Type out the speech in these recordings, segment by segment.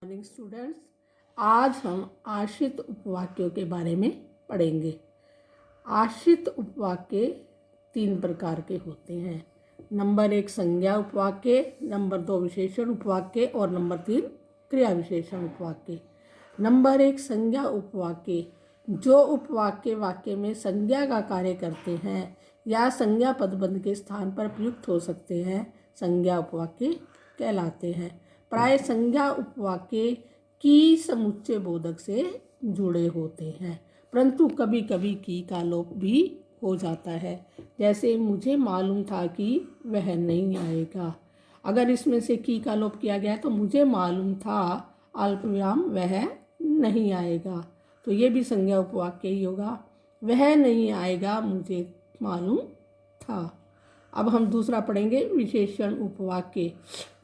Morning students, आज हम आश्रित उपवाक्यों के बारे में पढ़ेंगे। आश्रित उपवाक्य 3 प्रकार के होते हैं। नंबर 1 संज्ञा उपवाक्य, नंबर 2 विशेषण उपवाक्य और नंबर 3 क्रिया विशेषण उपवाक्य। नंबर 1 संज्ञा उपवाक्य, जो उपवाक्य वाक्य में संज्ञा का कार्य करते हैं या संज्ञा पदबंध के स्थान पर प्रयुक्त हो सकते हैं, संज्ञा उपवाक्य कहलाते हैं। प्राय संज्ञा उपवाक्य की समुच्चय बोधक से जुड़े होते हैं, परंतु कभी कभी की का लोप भी हो जाता है। जैसे मुझे मालूम था कि वह नहीं आएगा। अगर इसमें से की का लोप किया गया तो मुझे मालूम था अल्पविराम वह नहीं आएगा, तो ये भी संज्ञा उपवाक्य ही होगा। वह नहीं आएगा मुझे मालूम था। अब हम दूसरा पढ़ेंगे विशेषण उपवाक्य।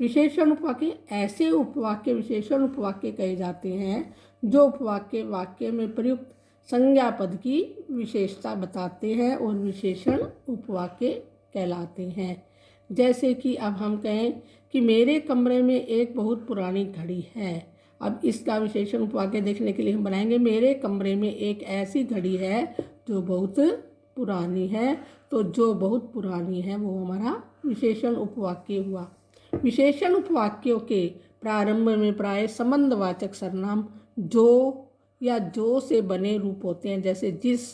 विशेषण उपवाक्य ऐसे उपवाक्य विशेषण उपवाक्य कहे जाते हैं जो उपवाक्य वाक्य में प्रयुक्त संज्ञा पद की विशेषता बताते हैं और विशेषण उपवाक्य कहलाते हैं। जैसे कि अब हम कहें कि मेरे कमरे में एक बहुत पुरानी घड़ी है। अब इसका विशेषण उपवाक्य देखने के लिए हम बनाएंगे मेरे कमरे में एक ऐसी घड़ी है जो बहुत पुरानी है। तो जो बहुत पुरानी है वो हमारा विशेषण उपवाक्य हुआ। विशेषण उपवाक्यों के प्रारंभ में प्राय संबंधवाचक सर्वनाम जो या जो से बने रूप होते हैं, जैसे जिस,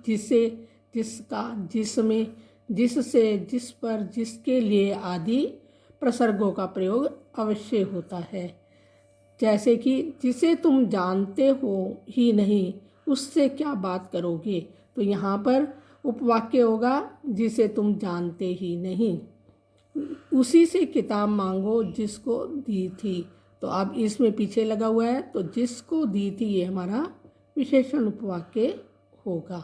जिससे, जिसका, जिसमें, जिससे, जिस पर, जिसके लिए आदि प्रसर्गों का प्रयोग अवश्य होता है। जैसे कि जिसे तुम जानते हो ही नहीं उससे क्या बात करोगे, तो यहाँ पर उपवाक्य होगा जिसे तुम जानते ही नहीं। उसी से किताब मांगो जिसको दी थी, तो अब इसमें पीछे लगा हुआ है तो जिसको दी थी ये हमारा विशेषण उपवाक्य होगा।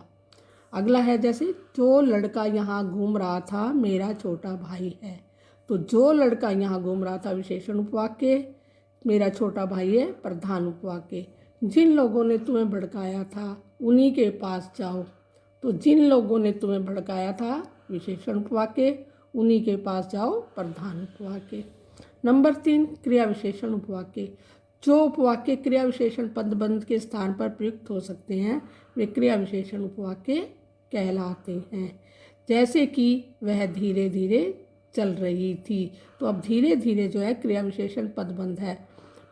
अगला है जैसे जो लड़का यहाँ घूम रहा था मेरा छोटा भाई है, तो जो लड़का यहाँ घूम रहा था विशेषण उपवाक्य, मेरा छोटा भाई है प्रधान उपवाक्य। जिन लोगों ने तुम्हें भड़काया था उन्हीं के पास जाओ, तो जिन लोगों ने तुम्हें भड़काया था विशेषण उपवाक्य, उन्हीं के पास जाओ प्रधान उपवाक्य। नंबर 3 क्रिया विशेषण उपवाक्य, जो उपवाक्य क्रिया विशेषण पदबंध के स्थान पर प्रयुक्त हो सकते हैं वे क्रिया विशेषण उपवाक्य कहलाते हैं। जैसे कि वह धीरे धीरे चल रही थी, तो अब धीरे धीरे जो है क्रिया विशेषण पदबंध है,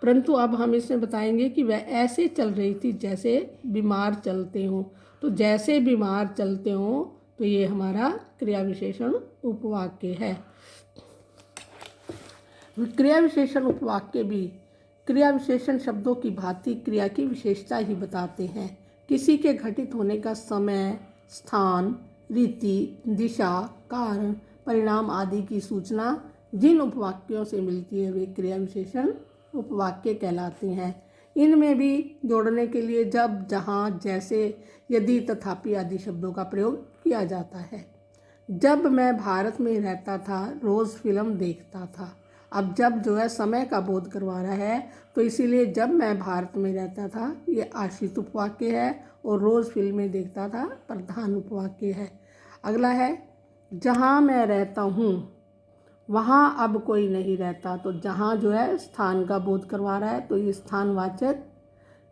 परंतु अब हम इसमें बताएंगे कि वह ऐसे चल रही थी जैसे बीमार चलते हों, तो जैसे बीमार चलते हों तो ये हमारा क्रिया विशेषण उपवाक्य है। क्रिया विशेषण उपवाक्य भी क्रिया विशेषण शब्दों की भांति क्रिया की विशेषता ही बताते हैं। किसी के घटित होने का समय, स्थान, रीति, दिशा, कारण, परिणाम आदि की सूचना जिन उपवाक्यों से मिलती है वे क्रिया विशेषण उपवाक्य कहलाते हैं। इनमें भी जोड़ने के लिए जब, जहाँ, जैसे, यदि, तथापि आदि शब्दों का प्रयोग किया जाता है। जब मैं भारत में रहता था रोज़ फिल्म देखता था। अब जब जो है समय का बोध करवा रहा है, तो इसीलिए जब मैं भारत में रहता था ये आश्रित उपवाक्य है और रोज़ फिल्में देखता था प्रधान उपवाक्य है। अगला है जहाँ मैं रहता हूँ वहाँ अब कोई नहीं रहता, तो जहाँ जो है स्थान का बोध करवा रहा है तो ये स्थानवाचक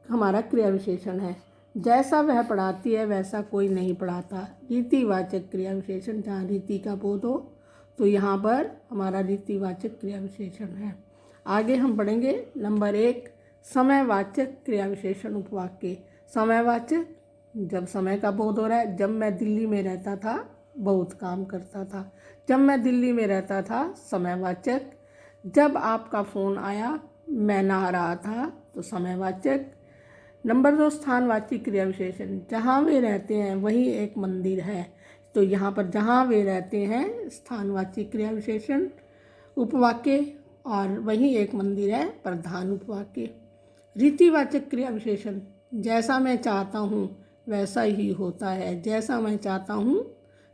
हमारा क्रिया विशेषण है। जैसा वह पढ़ाती है वैसा कोई नहीं पढ़ाता, रीतिवाचक क्रिया विशेषण, जहाँ रीति का बोध हो तो यहाँ पर हमारा रीतिवाचक क्रिया विशेषण है। आगे हम पढ़ेंगे नंबर 1 समयवाचक क्रिया विशेषण उपवाक्य। समयवाचक, जब समय का बोध हो रहा है, जब मैं दिल्ली में रहता था बहुत काम करता था। जब मैं दिल्ली में रहता था समयवाचक। जब आपका फ़ोन आया मैं नहा रहा था, तो समयवाचक। नंबर 2 स्थानवाची क्रिया विशेषण, जहाँ वे रहते हैं वहीं एक मंदिर है, तो यहाँ पर जहाँ वे रहते हैं स्थानवाची क्रिया विशेषण उपवाक्य और वहीं एक मंदिर है प्रधान उपवाक्य। रीतिवाचक क्रिया विशेषण, जैसा मैं चाहता हूँ वैसा ही होता है, जैसा मैं चाहता हूँ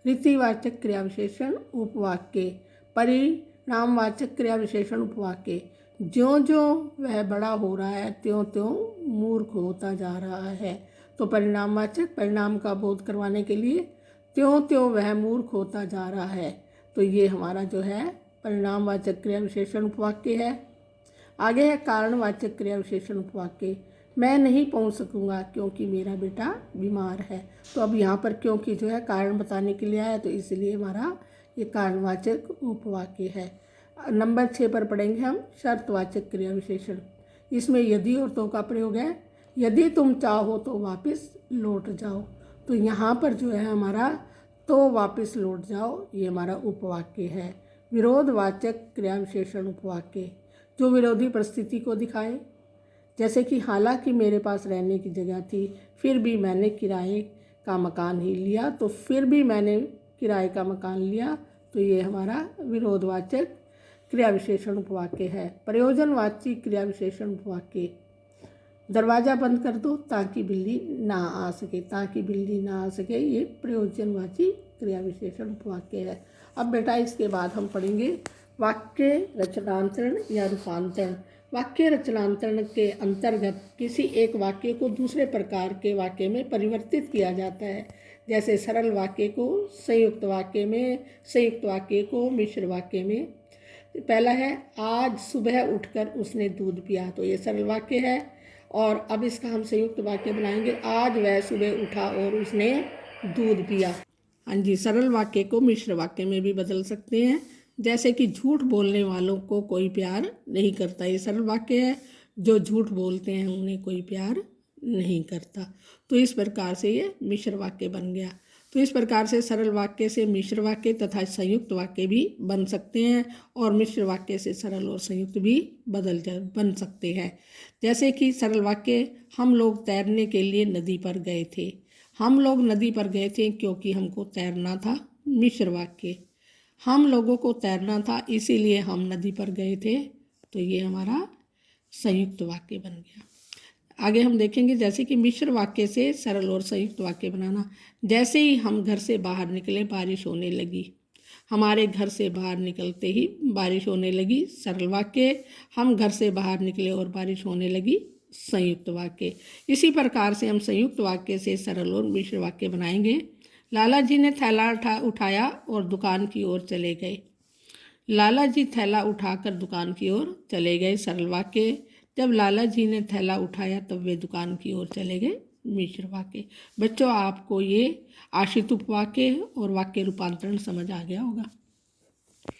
रीतिवाचक क्रिया विशेषण उपवाक्य। परिणामवाचक क्रिया विशेषण उपवाक्य, ज्यों ज्यों वह बड़ा हो रहा है त्यों त्यों मूर्ख होता जा रहा है, तो परिणामवाचक, परिणाम का बोध करवाने के लिए त्यों त्यों वह मूर्ख होता जा रहा है, तो ये हमारा जो है परिणामवाचक क्रिया विशेषण उपवाक्य है। आगे है कारणवाचक क्रिया विशेषण उपवाक्य। मैं नहीं पहुंच सकूंगा क्योंकि मेरा बेटा बीमार है। तो अब यहाँ पर क्योंकि जो है कारण बताने के लिए आया, तो इसलिए हमारा ये कारणवाचक उपवाक्य है। नंबर 6 पर पढ़ेंगे हम शर्तवाचक क्रिया विशेषण। इसमें यदि और तो का प्रयोग है। यदि तुम चाहो तो वापस लौट जाओ। तो यहाँ पर जो है हमारा तो वापस लौट जाओ, ये हमारा उपवाक्य है। विरोधवाचक क्रिया विशेषण उपवाक्य जो विरोधी परिस्थिति को दिखाए, जैसे कि हालांकि मेरे पास रहने की जगह थी फिर भी मैंने किराए का मकान ही लिया। तो फिर भी मैंने किराए का मकान लिया, तो ये हमारा विरोधवाचक क्रिया विशेषण उपवाक्य है। प्रयोजनवाची क्रिया विशेषण उपवाक्य। दरवाज़ा बंद कर दो ताकि बिल्ली ना आ सके। ताकि बिल्ली ना आ सके, ये प्रयोजनवाची क्रिया विशेषण उपवाक्य है। अब बेटा इसके बाद हम पढ़ेंगे वाक्य रचनांतरण या रूपांतरण। वाक्य रचनांतरण के अंतर्गत किसी एक वाक्य को दूसरे प्रकार के वाक्य में परिवर्तित किया जाता है। जैसे सरल वाक्य को संयुक्त वाक्य में, संयुक्त वाक्य को मिश्र वाक्य में। पहला है आज सुबह उठकर उसने दूध पिया, तो ये सरल वाक्य है। और अब इसका हम संयुक्त वाक्य बनाएंगे, आज वह सुबह उठा और उसने दूध पिया। हाँ जी, सरल वाक्य को मिश्र वाक्य में भी बदल सकते हैं। जैसे कि झूठ बोलने वालों को कोई प्यार नहीं करता, ये सरल वाक्य है। जो झूठ बोलते हैं उन्हें कोई प्यार नहीं करता। तो इस प्रकार से ये मिश्र वाक्य बन गया। तो इस प्रकार से सरल वाक्य से मिश्र वाक्य तथा संयुक्त वाक्य भी बन सकते हैं, और मिश्र वाक्य से सरल और संयुक्त भी बन सकते हैं। जैसे कि सरल वाक्य, हम लोग तैरने के लिए नदी पर गए थे। हम लोग नदी पर गए थे क्योंकि हमको तैरना था। मिश्र वाक्य, हम लोगों को तैरना था इसीलिए हम नदी पर गए थे। तो ये हमारा संयुक्त वाक्य बन गया। आगे हम देखेंगे जैसे कि मिश्र वाक्य से सरल और संयुक्त वाक्य बनाना। जैसे ही हम घर से बाहर निकले बारिश होने लगी। हमारे घर से बाहर निकलते ही बारिश होने लगी, सरल वाक्य। हम घर से बाहर निकले और बारिश होने लगी, संयुक्त वाक्य। इसी प्रकार से हम संयुक्त वाक्य से सरल और मिश्र वाक्य बनाएंगे। लाला जी ने थैला उठाया और दुकान की ओर चले गए। लाला जी थैला उठाकर दुकान की ओर चले गए, सरल वाक्य। जब लाला जी ने थैला उठाया तब वे दुकान की ओर चले गए, मिश्र वाक्य। बच्चों, आपको ये आश्रित उपवाक्य और वाक्य रूपांतरण समझ आ गया होगा।